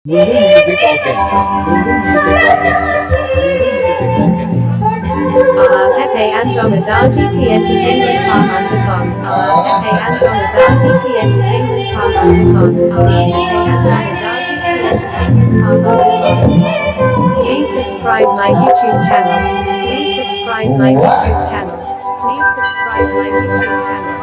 Murmu Miusic Orchestra. Murmu Miusic Orchestra. Murmu Miusic Orchestra. Pepe Andromeda GP Entertainment Pahatakon. Pepe Andromeda GP Entertainment Pahatakon. Pepe Andromeda GP Entertainment Pahatakon. Please subscribe my YouTube channel. Please subscribe my YouTube channel. Please subscribe my YouTube channel.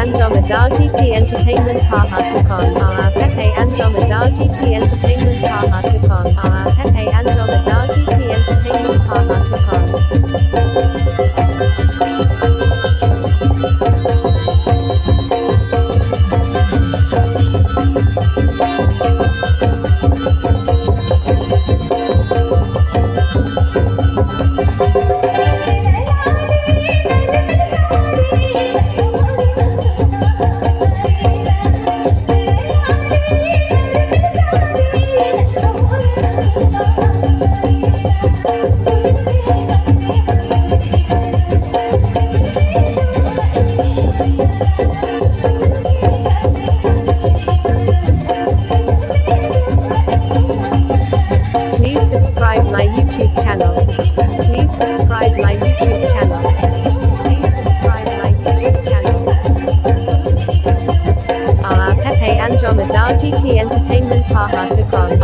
Andromeda GP Entertainment Pahatakon. Pepe Andromeda GP Entertainment Pahatakon. Pepe Andromeda GP Entertainment Pahatakon. Please subscribe my YouTube channel. Please subscribe my YouTube channel. Please subscribe my YouTube channel. Pepe Andromeda GP Entertainment Pahatakon.